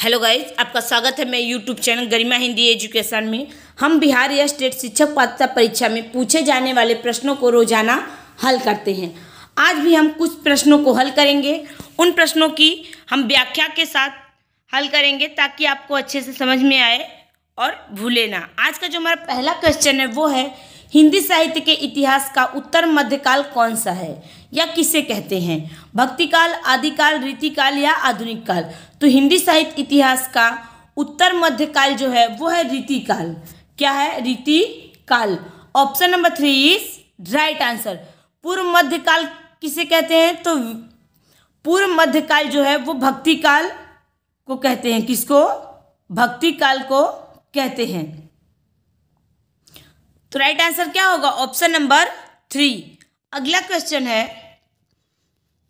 Hello guys, आपका स्वागत है मैं यूट्यूब चैनल गरिमा हिंदी एजुकेशन में। हम बिहार या स्टेट शिक्षक पात्रता परीक्षा में पूछे जाने वाले प्रश्नों को रोजाना हल करते हैं। आज भी हम कुछ प्रश्नों को हल करेंगे। उन प्रश्नों की हम व्याख्या के साथ हल करेंगे ताकि आपको अच्छे से समझ में आए और भूले ना। आज का जो हमारा पहला क्वेश्चन है वो है, हिंदी साहित्य के इतिहास का उत्तर मध्यकाल कौन सा है या किसे कहते हैं? भक्तिकाल, आदिकाल, रीतिकाल या आधुनिक काल? तो हिंदी साहित्य इतिहास का उत्तर मध्यकाल जो है वो है रीतिकाल। क्या है? रीतिकाल। Option number 3 is right answer. पूर्व मध्यकाल किसे कहते हैं? तो पूर्व मध्यकाल जो है वो भक्तिकाल को कहते हैं। किसको? भक्तिकाल को कहते हैं। तो राइट आंसर क्या होगा? Option number 3। अगला क्वेश्चन है,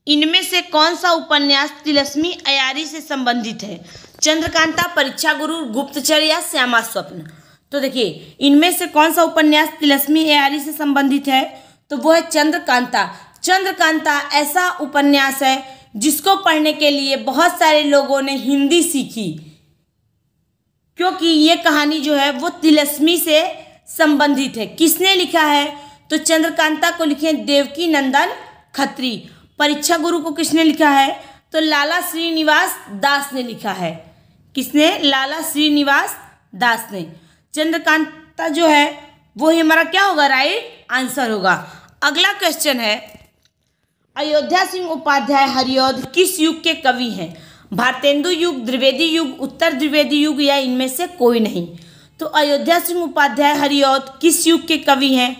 इनमें से कौन सा उपन्यास तिलस्मी अयारी से संबंधित है? चंद्रकांता, परीक्षा गुरु, गुप्तचर या श्यामा स्वप्न? तो देखिए, इनमें से कौन सा उपन्यास तिलस्मी अयारी से संबंधित है? तो वो है चंद्रकांता। चंद्रकांता ऐसा उपन्यास है जिसको पढ़ने के लिए बहुत सारे लोगों ने हिंदी सीखी, क्योंकि ये कहानी जो है वो तिलस्मी से संबंधित है। किसने लिखा है? तो चंद्रकांता को लिखे देवकी नंदन खत्री। परीक्षा गुरु को किसने लिखा है? तो लाला श्रीनिवास दास ने लिखा है। किसने? लाला श्रीनिवास दास ने। चंद्रकांता जो है वो ही हमारा क्या होगा? राइट आंसर होगा। अगला क्वेश्चन है, अयोध्या सिंह उपाध्याय हरिऔध किस युग के कवि हैं? भारतेंदु युग, द्विवेदी युग, उत्तर द्विवेदी युग या इनमें से कोई नहीं? तो अयोध्या सिंह उपाध्याय हरिऔध किस युग के कवि हैं?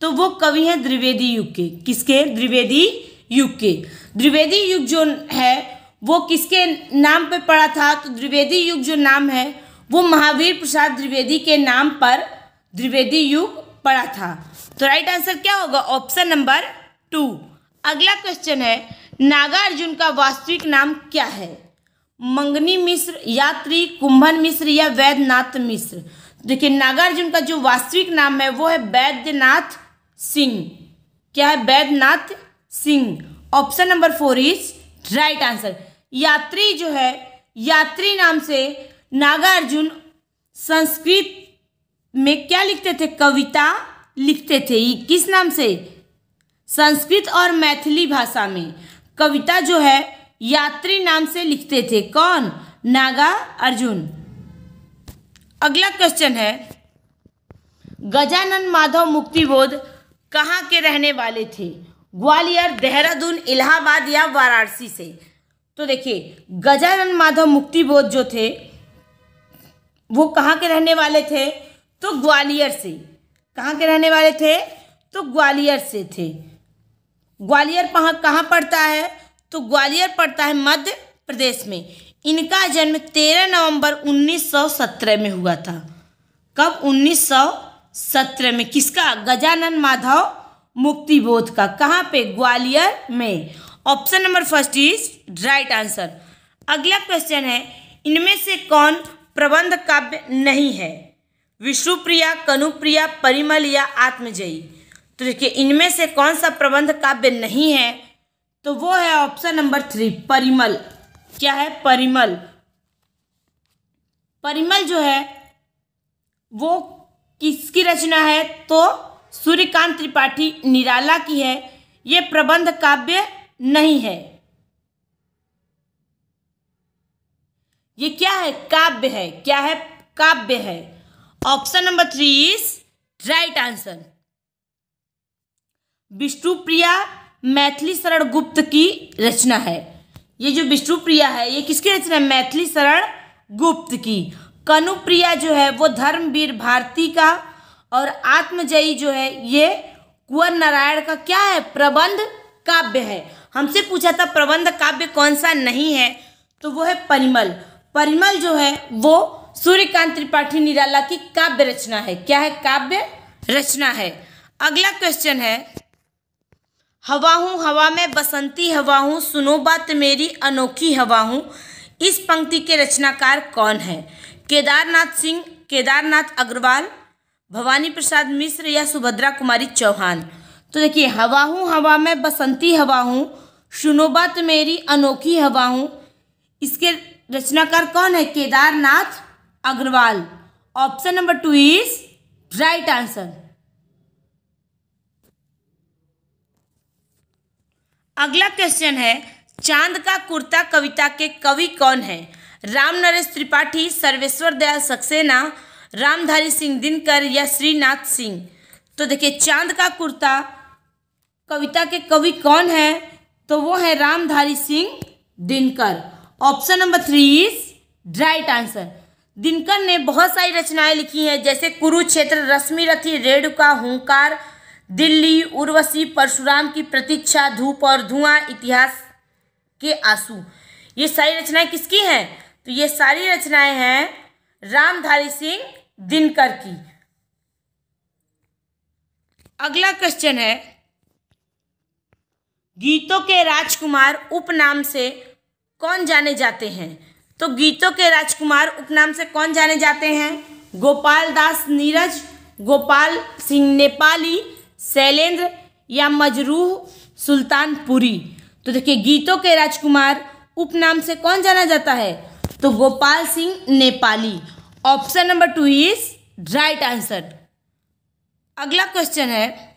तो वो कवि हैं द्विवेदी युग के। किसके? द्विवेदी युग के। द्विवेदी युग जो है वो किसके नाम पे पड़ा था? तो द्विवेदी युग जो नाम है वो महावीर प्रसाद द्विवेदी के नाम पर द्विवेदी युग पड़ा था। तो राइट आंसर क्या होगा? Option number 2। अगला क्वेश्चन है, नागार्जुन का वास्तविक नाम क्या है? मंगनी मिश्र, यात्री, कुंभन मिश्र या वैद्यनाथ मिश्र? देखिए, नागार्जुन का जो वास्तविक नाम है वो है वैद्यनाथ सिंह। क्या है? Vaidyanath Singh. Option number 4 is right answer. यात्री जो है, यात्री नाम से नागार्जुन संस्कृत में क्या लिखते थे? कविता लिखते थे। किस नाम से? संस्कृत और मैथिली भाषा में कविता जो है यात्री नाम से लिखते थे। कौन? नागार्जुन। अगला क्वेश्चन है, गजानन माधव मुक्तिबोध कहाँ के रहने वाले थे? ग्वालियर, देहरादून, इलाहाबाद या वाराणसी से? तो देखिए, गजानन माधव मुक्तिबोध जो थे वो कहाँ के रहने वाले थे? तो ग्वालियर से। कहाँ के रहने वाले थे? तो ग्वालियर से थे। ग्वालियर कहाँ पड़ता है? तो ग्वालियर पड़ता है मध्य प्रदेश में। इनका जन्म 13 नवंबर 1917 में हुआ था। कब? 1917 में। किसका? गजानन माधव मुक्तिबोध का। कहाँ पे? ग्वालियर में। Option number 1 is right answer. अगला क्वेश्चन है, इनमें से कौन प्रबंध काव्य नहीं है? विष्णुप्रिया, कनुप्रिया, परिमल या आत्मजयी? तो देखिए, इनमें से कौन सा प्रबंध काव्य नहीं है? तो वो है ऑप्शन नंबर 3 परिमल। क्या है? परिमल। परिमल जो है वो किसकी रचना है? तो सूर्यकांत त्रिपाठी निराला की है। ये प्रबंध काव्य नहीं है। ये क्या है? काव्य है। क्या है? काव्य है। Option number 3 is right answer. Vishnupriya Maithili Sharan Gupt की रचना है। ये जो विष्णुप्रिया है ये किसकी रचना है? मैथिली शरण गुप्त की। कनुप्रिया जो है वो धर्मवीर भारती का, और आत्मजयी जो है ये कुंवर नारायण का क्या है? प्रबंध काव्य है। हमसे पूछा था प्रबंध काव्य कौन सा नहीं है, तो वो है परिमल। परिमल जो है वो सूर्यकांत त्रिपाठी निराला की काव्य रचना है। क्या है? काव्य रचना है। अगला क्वेश्चन है, हवा हूँ हवा में बसंती हवा हूँ, सुनो बात मेरी अनोखी हवा हूँ, इस पंक्ति के रचनाकार कौन है? केदारनाथ सिंह, केदारनाथ अग्रवाल, भवानी प्रसाद मिश्र या सुभद्रा कुमारी चौहान? तो देखिए, हवा हूँ हवा में बसंती हवा हूँ, सुनो बात मेरी अनोखी हवा हूँ, इसके रचनाकार कौन है? Kedarnath Agrawal. Option number 2 is right answer. अगला क्वेश्चन है, चांद का कुर्ता कविता के कवि कौन है? राम नरेश त्रिपाठी, सर्वेश्वर दयाल सक्सेना, रामधारी सिंह दिनकर या श्रीनाथ सिंह। तो देखिए, चांद का कुर्ता कविता के कवि कौन है? तो वो है Ramdhari Singh Dinkar. Option number 3 is right answer. Dinkar ने बहुत सारी रचनाएं लिखी हैं, जैसे कुरुक्षेत्र, रश्मि रथी, रेणुका, हुंकार, दिल्ली, उर्वशी, परशुराम की प्रतीक्षा, धूप और धुआं, इतिहास के आंसू। ये सारी रचनाएं किसकी हैं? तो ये सारी रचनाएं हैं रामधारी सिंह दिनकर की। अगला क्वेश्चन है, गीतों के राजकुमार उपनाम से कौन जाने जाते हैं? तो गीतों के राजकुमार उपनाम से कौन जाने जाते हैं? गोपाल दास नीरज, गोपाल सिंह नेपाली, शैलेंद्र या मजरूह सुल्तानपुरी। तो देखिए, गीतों के राजकुमार उपनाम से कौन जाना जाता है? तो Gopal Singh Nepali. Option number 2 is right answer. अगला क्वेश्चन है,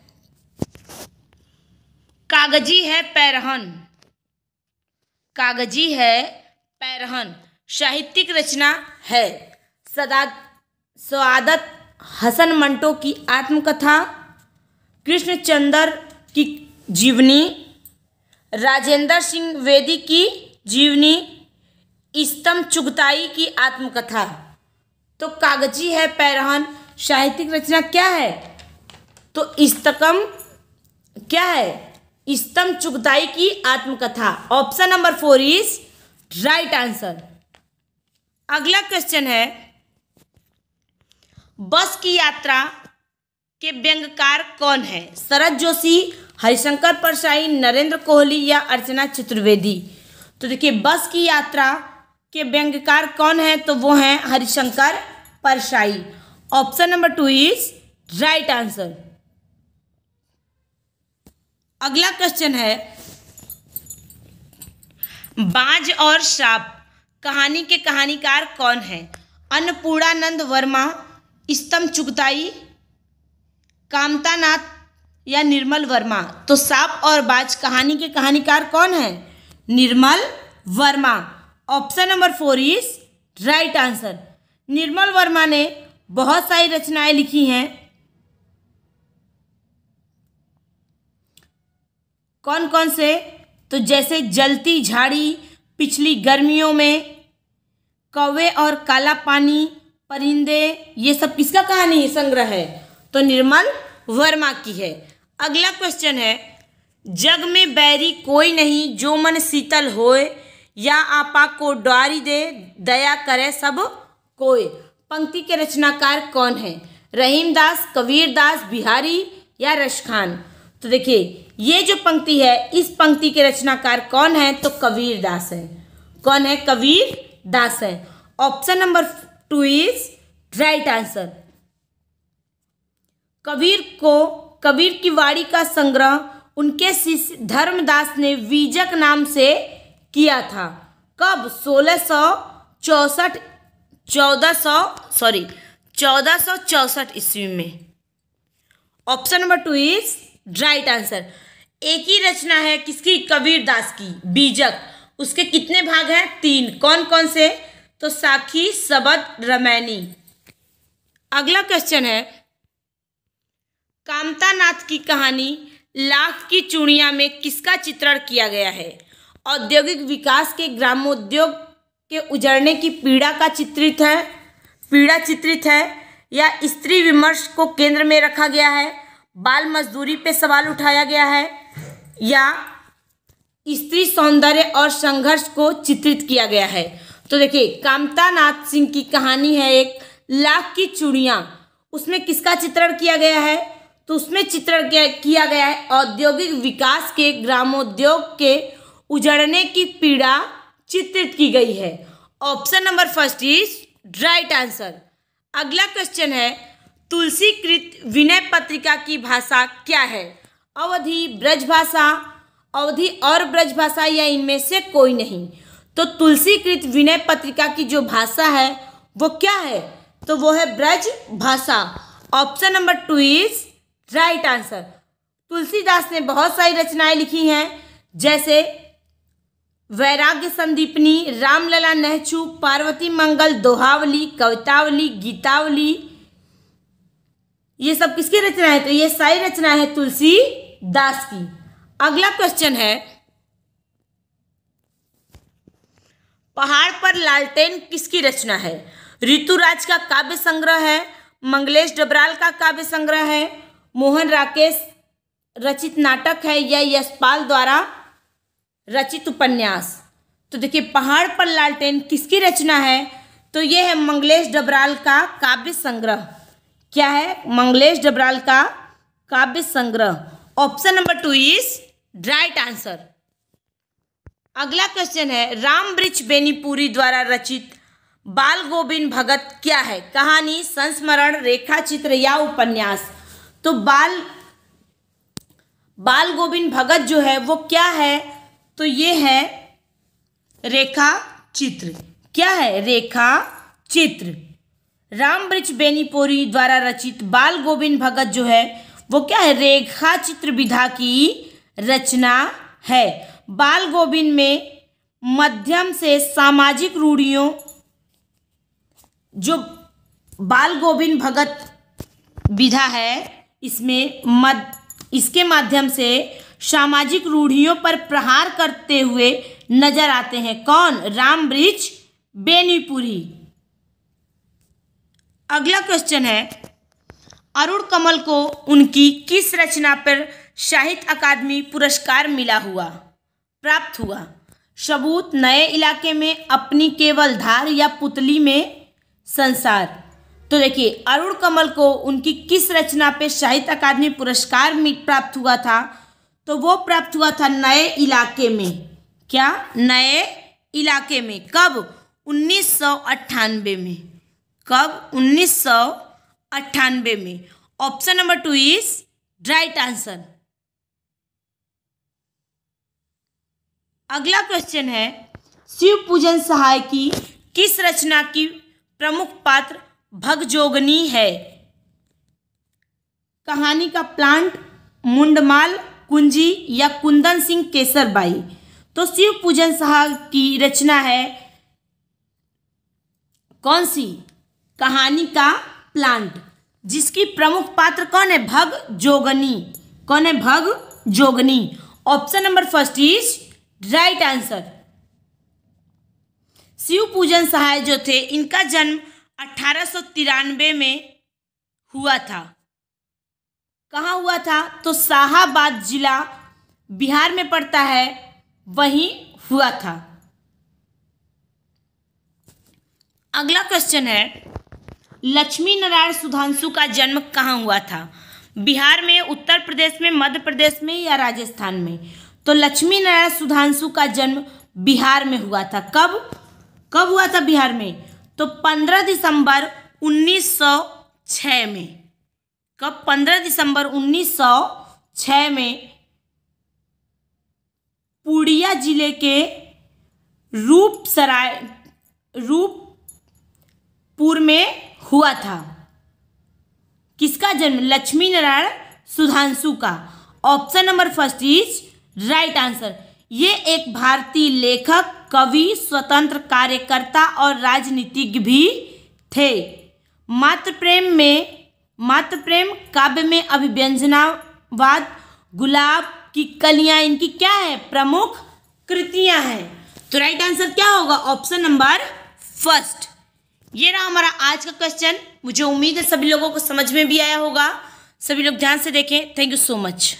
कागजी है पैरहन, कागजी है पैरहन साहित्यिक रचना है। सआदत हसन मंटो की आत्मकथा, कृष्णचंद्र की जीवनी, राजेंद्र सिंह वेदी की जीवनी, स्तंभ चुगताई की आत्मकथा। तो कागजी है पैरहन साहित्यिक रचना क्या है? तो क्या है? स्तंभ चुगताई की आत्मकथा। Option number 4 is right answer. अगला क्वेश्चन है, बस की यात्रा के व्यंग्यकार कौन है? शरद जोशी, हरिशंकर परसाई, नरेंद्र कोहली या अर्चना चतुर्वेदी। तो देखिए, बस की यात्रा के व्यंग्यकार कौन है? तो वो हैं Harishankar Parsai. Option number 2 is right answer. अगला क्वेश्चन है, बाज और श्राप कहानी के कहानीकार कौन है? अन्नपूर्णानंद वर्मा, स्तंभ चुगताई, कामतानाथ या निर्मल वर्मा। तो सांप और बाज कहानी के कहानीकार कौन है? Nirmal Verma. Option number 4 is right answer. Nirmal Verma ने बहुत सारी रचनाएं लिखी हैं। कौन कौन से? तो जैसे जलती झाड़ी, पिछली गर्मियों में, कौवे और काला पानी, परिंदे, ये सब किसका कहानी संग्रह है? तो निर्मल वर्मा की है। अगला क्वेश्चन है, जग में बैरी कोई नहीं जो मन शीतल होए, या आपा को डारी दे दया करे सब कोई। पंक्ति के रचनाकार कौन है? रहीमदास, कबीरदास, बिहारी या रसखान। तो देखिए, ये जो पंक्ति है, इस पंक्ति के रचनाकार कौन है? तो कबीरदास है। कौन है? कबीरदास है। Option number 2 is right answer. Kabir की वाणी का संग्रह उनके शिष्य धर्मदास ने वीजक नाम से किया था। कब? 1464 ईस्वी में। Option number 2 is right answer. एक ही रचना है किसकी? कबीरदास की, बीजक। उसके कितने भाग हैं? 3। कौन कौन से? तो साखी, सबद, रामायणी। अगला क्वेश्चन है, कामतानाथ की कहानी लाख की चूड़ियां में किसका चित्रण किया गया है? औद्योगिक विकास के ग्रामोद्योग के उजड़ने की पीड़ा चित्रित है, या स्त्री विमर्श को केंद्र में रखा गया है, बाल मजदूरी पे सवाल उठाया गया है, या स्त्री सौंदर्य और संघर्ष को चित्रित किया गया है। तो देखिए, कामतानाथ सिंह की कहानी है एक लाख की चूड़ियां। उसमें किसका चित्रण किया गया है? तो उसमें चित्रण किया गया है औद्योगिक विकास के ग्रामोद्योग के उजड़ने की पीड़ा चित्रित की गई है। Option number 1 is right answer. अगला क्वेश्चन है, तुलसीकृत विनय पत्रिका की भाषा क्या है? अवधी, ब्रजभाषा, अवधी और ब्रजभाषा, या इनमें से कोई नहीं। तो तुलसीकृत विनय पत्रिका की जो भाषा है वो क्या है? तो वो है ब्रज भाषा। Option number 2 is right answer. Tulsidas ने बहुत सारी रचनाएं लिखी हैं, जैसे वैराग्य संदीपनी, रामलला नहचू, पार्वती मंगल, दोहावली, कवितावली, गीतावली। ये सब किसकी रचना है? तो ये सारी रचना है तुलसीदास की। अगला क्वेश्चन है, पहाड़ पर लालटेन किसकी रचना है? ऋतुराज का काव्य संग्रह है, मंगलेश डबराल का काव्य संग्रह है, मोहन राकेश रचित नाटक है, या यशपाल द्वारा रचित उपन्यास? तो देखिए, पहाड़ पर लालटेन किसकी रचना है? तो ये है मंगलेश डबराल का काव्य संग्रह। क्या है? मंगलेश डबराल का काव्य संग्रह। Option number 2 is right answer. अगला क्वेश्चन है, राम वृक्ष बेनीपुरी द्वारा रचित बाल गोविंद भगत क्या है? कहानी, संस्मरण, रेखा चित्र या उपन्यास? तो बाल गोविंद भगत जो है वो क्या है? तो ये है रेखा चित्र। क्या है? रेखा चित्र। राम वृक्ष बेनीपुरी द्वारा रचित बाल गोविंद भगत जो है वो क्या है? रेखा चित्र विधा की रचना है। बाल गोविंद में मध्यम से सामाजिक रूढ़ियों, जो बाल गोविंद भगत विधा है इसके माध्यम से सामाजिक रूढ़ियों पर प्रहार करते हुए नजर आते हैं। कौन? राम वृक्ष बेनीपुरी। अगला क्वेश्चन है, अरुण कमल को उनकी किस रचना पर साहित्य अकादमी पुरस्कार प्राप्त हुआ? सबूत, नए इलाके में, अपनी केवल धार या पुतली में संसार? तो देखिए, अरुण कमल को उनकी किस रचना पे साहित्य अकादमी पुरस्कार प्राप्त हुआ था? तो वो प्राप्त हुआ था नए इलाके में। क्या? नए इलाके में। कब? 1998 में। कब? 1998 में। Option number 2 is right answer. अगला क्वेश्चन है, शिव पूजन सहाय की किस रचना की प्रमुख पात्र भगजोगनी है? कहानी का प्लांट, मुंडमाल, कुंजी या कुंदन सिंह केसरबाई? तो शिव पूजन सहाय की रचना है कौन सी? कहानी का प्लांट, जिसकी प्रमुख पात्र कौन है? भगजोगनी। कौन है? Bhagjogni. Option number 1 is right answer. Shiv Pujan Sahay जो थे, इनका जन्म 1893 में हुआ था। कहाँ हुआ था? तो शाहाबाद जिला बिहार में पड़ता है, वहीं हुआ था। अगला क्वेश्चन है, लक्ष्मी नारायण सुधांशु का जन्म कहाँ हुआ था? बिहार में, उत्तर प्रदेश में, मध्य प्रदेश में या राजस्थान में? तो लक्ष्मी नारायण सुधांशु का जन्म बिहार में हुआ था। कब हुआ था बिहार में? तो 15 दिसंबर 1906 में। कब? 15 दिसंबर 1906 में पूर्णिया जिले के रूपपुर में हुआ था। किसका जन्म? लक्ष्मी नारायण सुधांशु का। Option number 1 is right answer. ये एक भारतीय लेखक, कवि, स्वतंत्र कार्यकर्ता और राजनीतिज्ञ भी थे। मातृप्रेम काव्य में अभिव्यंजनावाद, गुलाब की कलियां इनकी क्या है? प्रमुख कृतियां हैं। तो राइट आंसर क्या होगा? Option number 1। ये रहा हमारा आज का क्वेश्चन। मुझे उम्मीद है सभी लोगों को समझ में भी आया होगा। सभी लोग ध्यान से देखें। Thank you so much.